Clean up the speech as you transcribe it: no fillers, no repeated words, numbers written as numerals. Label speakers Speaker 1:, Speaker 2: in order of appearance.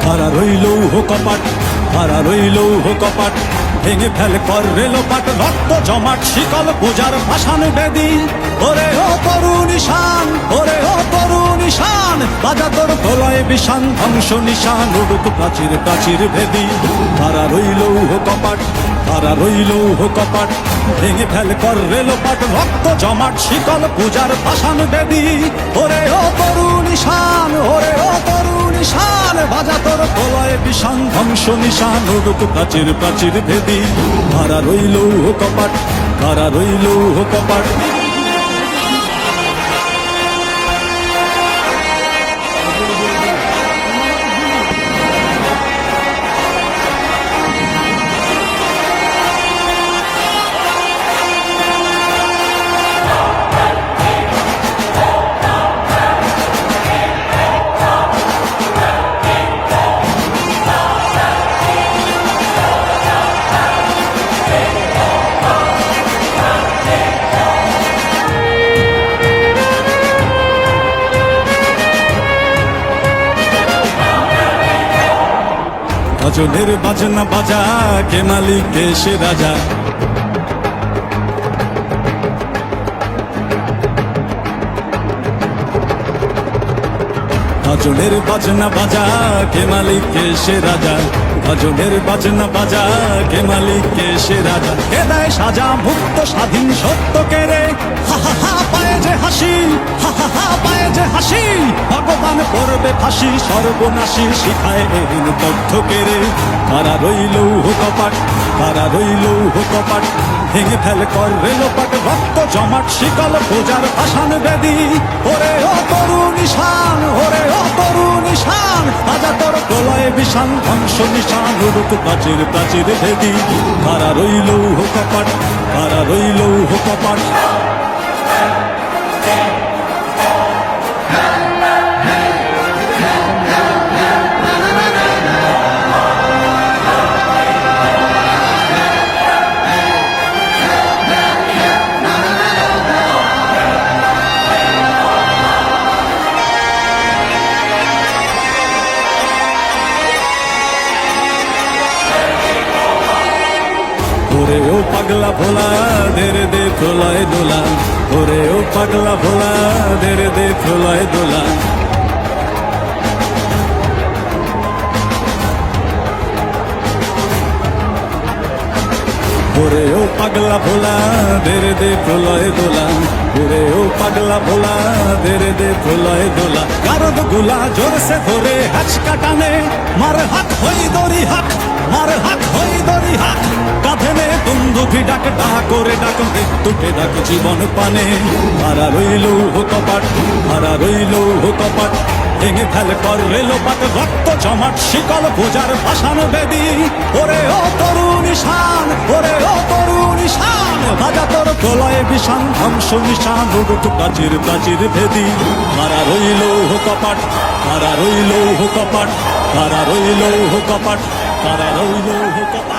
Speaker 1: কারা রইল কপাট, কারা রইল কপাট, ভেঙে ফেল কর রেলোপাট, রক্ত জমাট শিকল পূজার ভাসান বেদি। ওরে ও তরু নিশান, ওরে ও তরু নিশান, বাজা তোর প্রলয় বিষান, ধ্বংস নিশান উড়ুক প্রাচীর প্রাচীর ভেদি। কারা রইল কপাট, কারা রইল কপাট, ভেঙে ফেল কর রেলোপাট, রক্ত জমাট শিকল পূজার ভাসান বেদি। ওরে ও তরু নিশান, ওরে ও তরু নিশান, বাজা তোর প্রলয় বিষান, ধ্বংস নিশান উড়ুক প্রাচীর প্রাচীর ভেদি। কারা রইল কপাট, কারা রইল কপাট। ভজনের বাজনা বাজা, কে মালিক কে সে রাজা। ভজনের বাজনা বাজা, কে মালিক কে সে রাজা। ভজনের বাজনা বাজা, কে মালিক কে সে রাজা। কে দেয় সাজা মুক্ত স্বাধীন সত্য কে রে, হা হা হা পায়ে যে হাসি, হা হা হা পায়ে যে হাসি। ভগবান করবে ফাঁসি সর্বনাশী, শিখায় এহীন তথ্য কে রে। কারা রইল কপাট, কারা রইল কপাট, ভেঙে ফেল কর রেলোপাট, রক্ত জমাট শিকল পূজার ভাসান বেদি। ওরে ও তরু নিশান, ওরে ও তরু নিশান, বাজা তোর প্রলয় বিষান, ধ্বংস নিশান উড়ুক প্রাচীর প্রাচীর ভেদি। কারা রইল কপাট, কারা রইল কপাট। ওরে ও পাগলা ভোলা, দেরে দে প্রলয় দোলা। ওরে ও পাগলা ভোলা, দেরে দে প্রলয় দোলা। ওরে ও পাগলা ভোলা, দেরে দে প্রলয় দোলা। ওরে ও পাগলা ভোলা, দেরে দে প্রলয় দোলা। গারদ গুলা জোরসে ধরে হাঁচকা টানে, মার হাত হই দড়ি হাক, মার হাত হই দড়ি হাক। কাঁধে নে বন্ধুকি ডাক, ডাক করে ডাক মৃত্যুকে ডাক জীবন পানে। কারা রইল কপাট, কারা রইল কপাট, ভেঙে ফেল কর রেলোপাট, রক্ত জমাট শিকল পূজার ভাসান বেদি। ওরে ও তরু নিশান, ওরে ও তরু নিশান, বাজা তোর প্রলয় বিষান, ধ্বংস নিশান উড়ুক প্রাচীর প্রাচীর ভেদি। কারা রইল কপাট, কারা রইল কপাট, কারা রইল কপাট, কারা রইল কপাট।